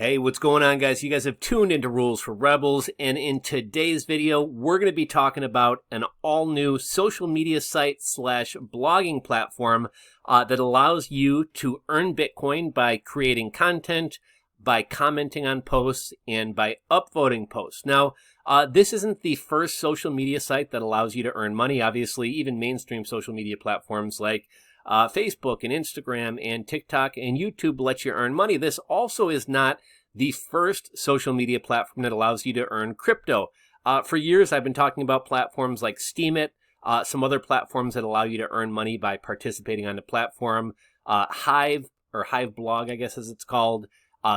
Hey, what's going on, guys? You guys have tuned into Rules for Rebels, and in today's video, we're going to be talking about an all-new social media site slash blogging platform that allows you to earn Bitcoin by creating content, by commenting on posts, and by upvoting posts. Now, this isn't the first social media site that allows you to earn money. Obviously, even mainstream social media platforms like Facebook and Instagram and TikTok and YouTube let you earn money. This also is not the first social media platform that allows you to earn crypto. For years, I've been talking about platforms like Steemit, some other platforms that allow you to earn money by participating on the platform, Hive, or Hive Blog, I guess as it's called,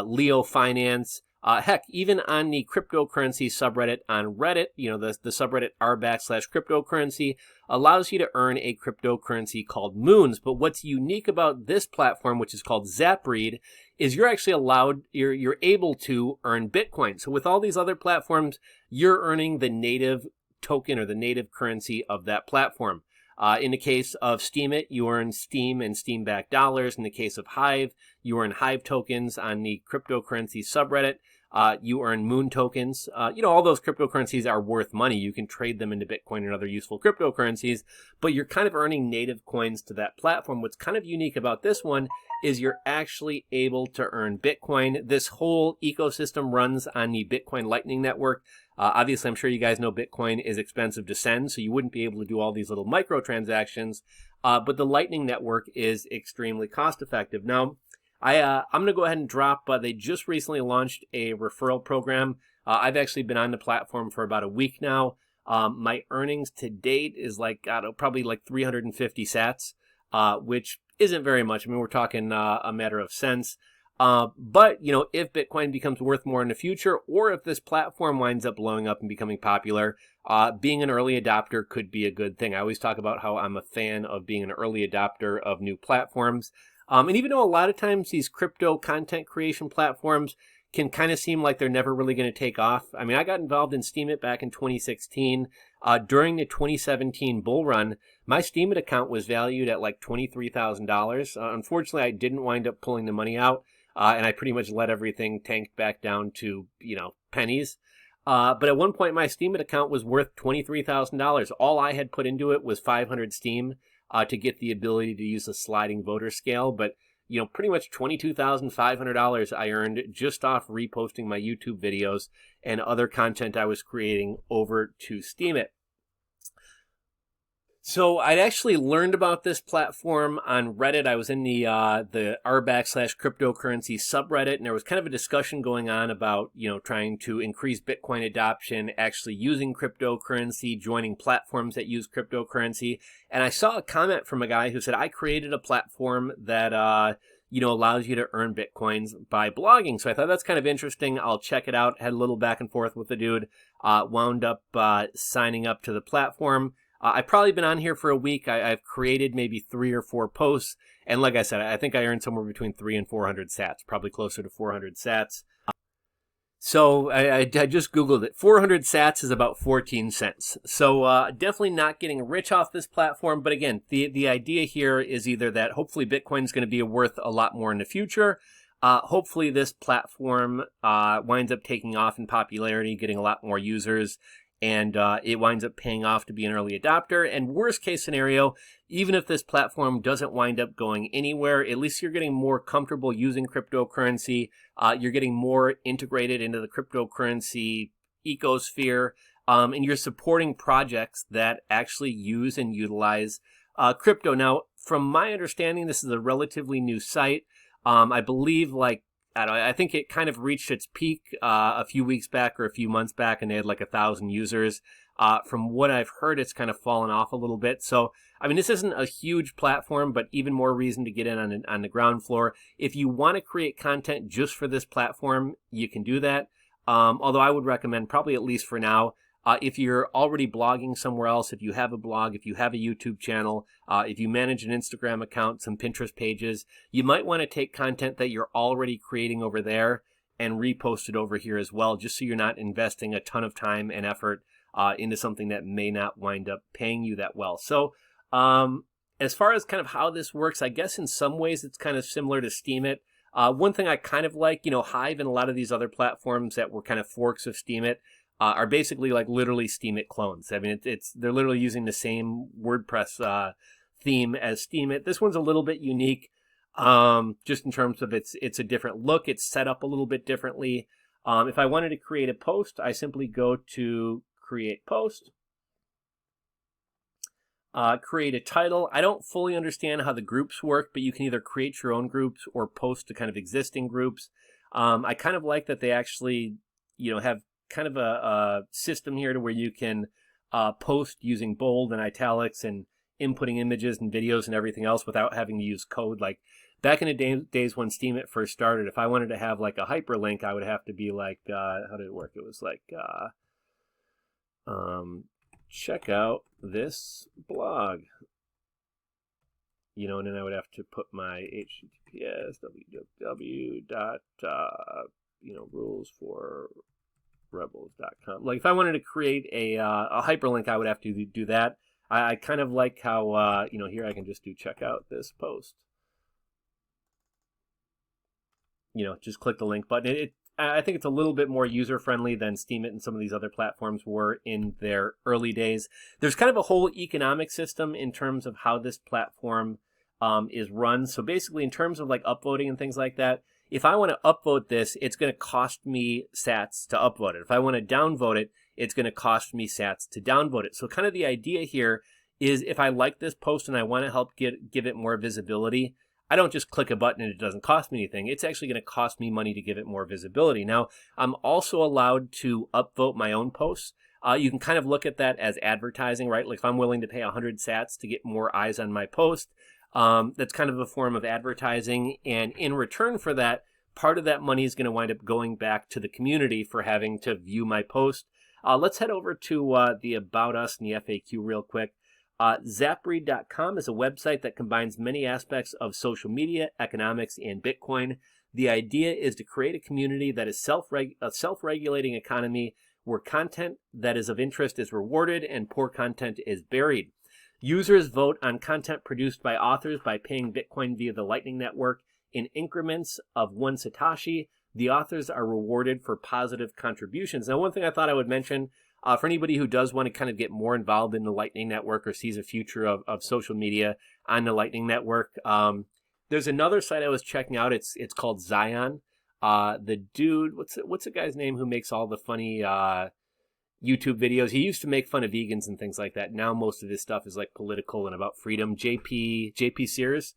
Leo Finance. Heck, even on the cryptocurrency subreddit on Reddit, you know, the subreddit r/cryptocurrency allows you to earn a cryptocurrency called Moons. But what's unique about this platform, which is called ZapRead, is you're actually you're able to earn Bitcoin. So with all these other platforms, you're earning the native token or the native currency of that platform. In the case of Steemit, you earn Steem and Steem-backed dollars. In the case of Hive, you earn Hive tokens on the cryptocurrency subreddit. You earn Moon tokens. All those cryptocurrencies are worth money. You can trade them into Bitcoin and other useful cryptocurrencies, but you're kind of earning native coins to that platform. What's kind of unique about this one is you're actually able to earn Bitcoin. This whole ecosystem runs on the Bitcoin Lightning Network. Obviously, I'm sure you guys know Bitcoin is expensive to send, so you wouldn't be able to do all these little microtransactions, but the Lightning Network is extremely cost effective. Now, I'm going to go ahead and drop, they just recently launched a referral program. I've actually been on the platform for about a week now. My earnings to date is probably like 350 sats, which isn't very much. I mean, we're talking a matter of cents. But, if Bitcoin becomes worth more in the future, or if this platform winds up blowing up and becoming popular, being an early adopter could be a good thing. I always talk about how I'm a fan of being an early adopter of new platforms. And even though a lot of times these crypto content creation platforms can kind of seem like they're never really going to take off. I mean, I got involved in Steemit back in 2016. During the 2017 bull run, my Steemit account was valued at like $23,000. Unfortunately, I didn't wind up pulling the money out, and I pretty much let everything tank back down to, pennies. But at one point, my Steemit account was worth $23,000. All I had put into it was 500 Steem to get the ability to use a sliding voter scale. But, pretty much $22,500 I earned just off reposting my YouTube videos and other content I was creating over to Steemit. So I'd actually learned about this platform on Reddit. I was in the r/cryptocurrency subreddit, and there was kind of a discussion going on about, trying to increase Bitcoin adoption, actually using cryptocurrency, joining platforms that use cryptocurrency. And I saw a comment from a guy who said, I created a platform that, allows you to earn Bitcoins by blogging. So I thought that's kind of interesting. I'll check it out. Had a little back and forth with the dude, wound up signing up to the platform. I've probably been on here for a week. I've created maybe 3 or 4 posts. And like I said, I think I earned somewhere between 300 and 400 sats, probably closer to 400 sats. So I just Googled it. 400 sats is about 14 cents. So definitely not getting rich off this platform. But again, the idea here is either that hopefully Bitcoin is going to be worth a lot more in the future. Hopefully this platform winds up taking off in popularity, getting a lot more users, and it winds up paying off to be an early adopter. And worst case scenario, even if this platform doesn't wind up going anywhere, at least you're getting more comfortable using cryptocurrency. You're getting more integrated into the cryptocurrency ecosphere, and you're supporting projects that actually use and utilize crypto. Now, from my understanding, this is a relatively new site. I believe I think it kind of reached its peak a few weeks back or a few months back, and they had like 1,000 users. From what I've heard, it's kind of fallen off a little bit. So, I mean, this isn't a huge platform, but even more reason to get in on the ground floor. If you want to create content just for this platform, you can do that. Although I would recommend, probably at least for now, if you're already blogging somewhere else, if you have a blog, if you have a YouTube channel, if you manage an Instagram account, some Pinterest pages, you might want to take content that you're already creating over there and repost it over here as well, just so you're not investing a ton of time and effort into something that may not wind up paying you that well. So as far as kind of how this works, I guess in some ways it's kind of similar to Steemit. One thing I kind of like, Hive and a lot of these other platforms that were kind of forks of Steemit are basically like literally Steemit clones. I mean, they're literally using the same WordPress theme as Steemit. This one's a little bit unique, just in terms of it's a different look. It's set up a little bit differently. If I wanted to create a post, I simply go to Create Post. Create a title. I don't fully understand how the groups work, but you can either create your own groups or post to kind of existing groups. I kind of like that they actually, have kind of a system here to where you can post using bold and italics and inputting images and videos and everything else without having to use code. Like back in the days when Steemit first started, if I wanted to have like a hyperlink, I would have to be like, how did it work? It was like, check out this blog, and then I would have to put my HTTPS www. Rules for rebels.com. Like if I wanted to create a hyperlink, I would have to do that. I kind of like how, here I can just do check out this post. Just click the link button. I think it's a little bit more user-friendly than Steemit and some of these other platforms were in their early days. There's kind of a whole economic system in terms of how this platform is run. So basically, in terms of like upvoting and things like that, if I want to upvote this, it's going to cost me sats to upvote it. If I want to downvote it, it's going to cost me sats to downvote it. So kind of the idea here is if I like this post and I want to help give it more visibility, I don't just click a button and it doesn't cost me anything. It's actually going to cost me money to give it more visibility. Now, I'm also allowed to upvote my own posts. You can kind of look at that as advertising, right? Like if I'm willing to pay 100 sats to get more eyes on my post, that's kind of a form of advertising. And in return for that, part of that money is going to wind up going back to the community for having to view my post. Let's head over to the About Us and the FAQ real quick. ZapRead.com is a website that combines many aspects of social media, economics, and Bitcoin. The idea is to create a community that is a self-regulating economy where content that is of interest is rewarded and poor content is buried. Users vote on content produced by authors by paying Bitcoin via the Lightning Network in increments of 1 Satoshi. The authors are rewarded for positive contributions. Now, one thing I thought I would mention, for anybody who does want to kind of get more involved in the Lightning Network or sees a future of social media on the Lightning Network, there's another site I was checking out. It's called Zion. The dude, what's the guy's name who makes all the funny YouTube videos? He used to make fun of vegans and things like that. Now most of his stuff is like political and about freedom. JP Sears.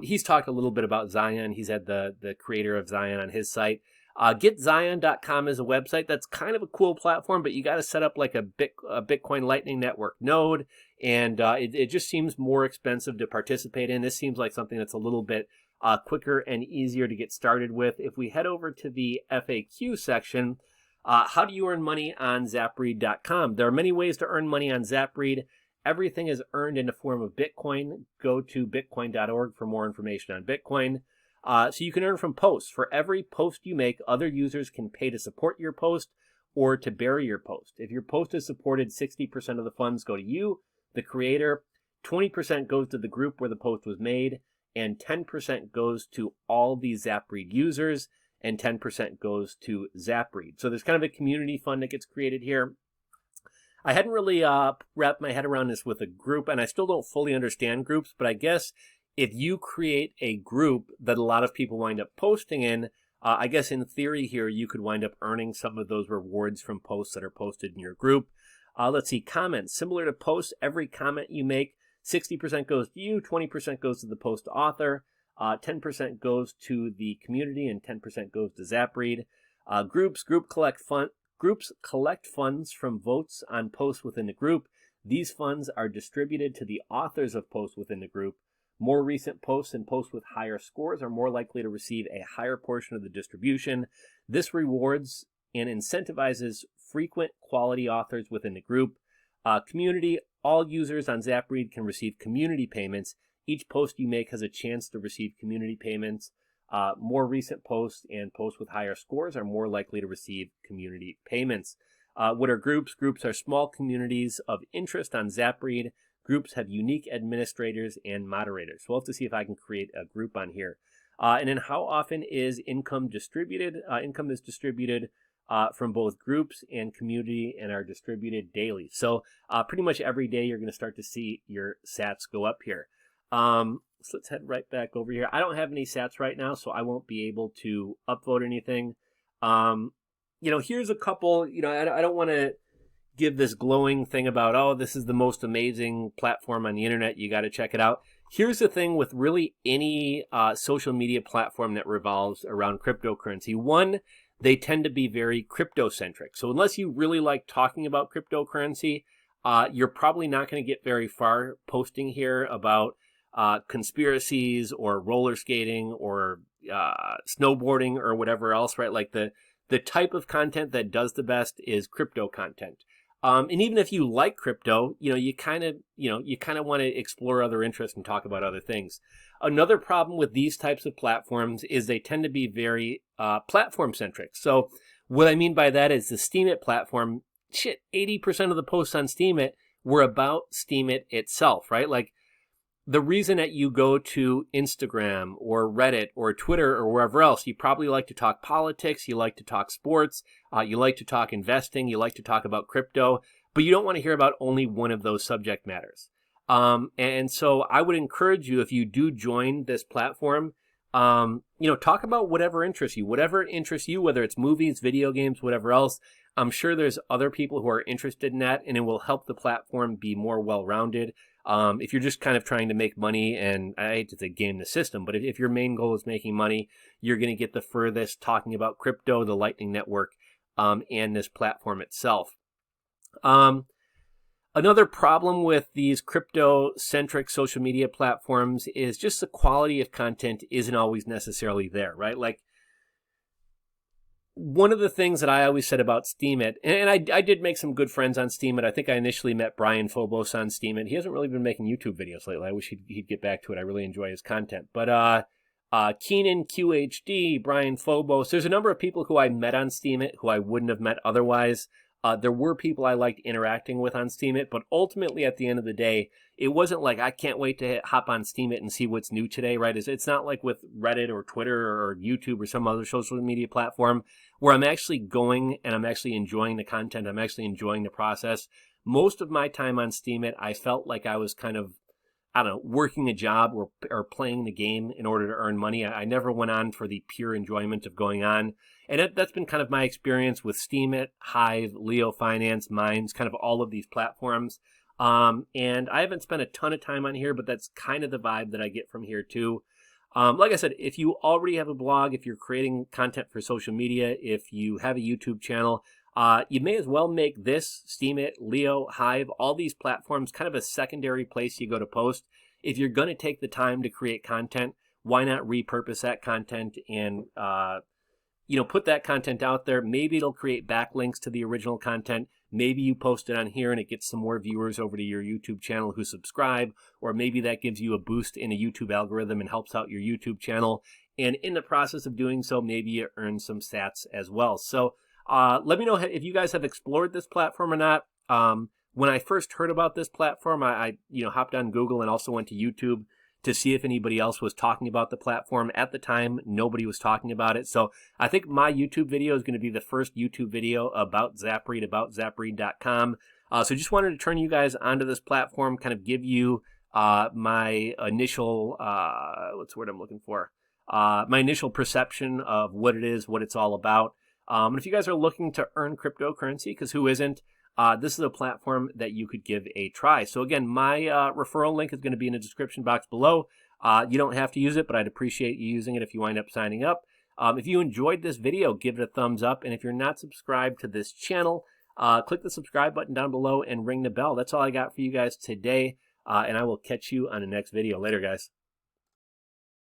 He's talked a little bit about Zion. He's had the creator of Zion on his site. GetZion.com is a website that's kind of a cool platform, but you got to set up like a Bitcoin Lightning Network node, and it just seems more expensive to participate in. This seems like something that's a little bit quicker and easier to get started with. If we head over to the FAQ section, how do you earn money on ZapRead.com? There are many ways to earn money on ZapRead. Everything is earned in the form of Bitcoin. Go to bitcoin.org for more information on Bitcoin. So you can earn from posts. For every post you make, other users can pay to support your post or to bury your post. If your post is supported, 60% of the funds go to you, the creator, 20% goes to the group where the post was made, and 10% goes to all the ZapRead users, and 10% goes to ZapRead. So there's kind of a community fund that gets created here. I hadn't really wrapped my head around this with a group, and I still don't fully understand groups, but I guess if you create a group that a lot of people wind up posting in, I guess in theory here, you could wind up earning some of those rewards from posts that are posted in your group. Let's see, comments. Similar to posts, every comment you make, 60% goes to you, 20% goes to the post author, 10% goes to the community, and 10% goes to ZapRead. Groups collect funds from votes on posts within the group. These funds are distributed to the authors of posts within the group. More recent posts and posts with higher scores are more likely to receive a higher portion of the distribution. This rewards and incentivizes frequent quality authors within the group. Community, all users on ZapRead can receive community payments. Each post you make has a chance to receive community payments. More recent posts and posts with higher scores are more likely to receive community payments. What are groups? Groups are small communities of interest on ZapRead. Groups have unique administrators and moderators. So we'll have to see if I can create a group on here. And then how often is income distributed? Income is distributed from both groups and community and are distributed daily. So pretty much every day you're going to start to see your sats go up here. So let's head right back over here. I don't have any sats right now, so I won't be able to upvote anything. Here's a couple, I don't want to give this glowing thing about, oh, this is the most amazing platform on the internet, you got to check it out. Here's the thing with really any social media platform that revolves around cryptocurrency. One, they tend to be very crypto-centric. So unless you really like talking about cryptocurrency, you're probably not going to get very far posting here about conspiracies or roller skating or snowboarding or whatever else, right? Like the type of content that does the best is crypto content. And even if you like crypto, you kind of want to explore other interests and talk about other things. Another problem with these types of platforms is they tend to be very platform centric. So what I mean by that is the Steemit platform, 80% of the posts on Steemit were about Steemit itself, right? Like the reason that you go to Instagram or Reddit or Twitter or wherever else, you probably like to talk politics, you like to talk sports, you like to talk investing, you like to talk about crypto, but you don't want to hear about only one of those subject matters. And so I would encourage you, if you do join this platform, talk about whatever interests you, whether it's movies, video games, whatever else. I'm sure there's other people who are interested in that, and it will help the platform be more well-rounded. If you're just kind of trying to make money, and I hate to say game the system, but if your main goal is making money, you're going to get the furthest talking about crypto, the Lightning Network, and this platform itself. Another problem with these crypto-centric social media platforms is just the quality of content isn't always necessarily there, right? Like, one of the things that I always said about Steemit, and I did make some good friends on Steemit. I think I initially met Brian Phobos on Steemit. He hasn't really been making YouTube videos lately. I wish he'd get back to it. I really enjoy his content. But Keenan QHD, Brian Phobos, there's a number of people who I met on Steemit who I wouldn't have met otherwise. There were people I liked interacting with on Steemit, but ultimately at the end of the day, it wasn't like I can't wait to hop on Steemit and see what's new today, right? It's not like with Reddit or Twitter or YouTube or some other social media platform where I'm actually going and I'm actually enjoying the content. I'm actually enjoying the process. Most of my time on Steemit, I felt like I was kind of, working a job or playing the game in order to earn money. I never went on for the pure enjoyment of going on. And that's been kind of my experience with Steemit, Hive, Leo Finance, Minds, kind of all of these platforms. And I haven't spent a ton of time on here, but that's kind of the vibe that I get from here too. Like I said, if you already have a blog, if you're creating content for social media, if you have a YouTube channel, you may as well make this, Steemit, Leo, Hive, all these platforms kind of a secondary place you go to post. If you're going to take the time to create content, why not repurpose that content and put that content out there? Maybe it'll create backlinks to the original content. Maybe you post it on here and it gets some more viewers over to your YouTube channel who subscribe, or maybe that gives you a boost in a YouTube algorithm and helps out your YouTube channel. And in the process of doing so, maybe you earn some sats as well. So let me know if you guys have explored this platform or not. When I first heard about this platform, I hopped on Google and also went to YouTube to see if anybody else was talking about the platform. At the time, nobody was talking about it. So I think my YouTube video is going to be the first YouTube video about ZapRead, about ZapRead.com. So just wanted to turn you guys onto this platform, kind of give you my initial, what's the word I'm looking for? My initial perception of what it is, what it's all about. And if you guys are looking to earn cryptocurrency, because who isn't, this is a platform that you could give a try. So again, my referral link is going to be in the description box below. You don't have to use it, but I'd appreciate you using it if you wind up signing up. If you enjoyed this video, give it a thumbs up. And if you're not subscribed to this channel, click the subscribe button down below and ring the bell. That's all I got for you guys today. And I will catch you on the next video. Later, guys.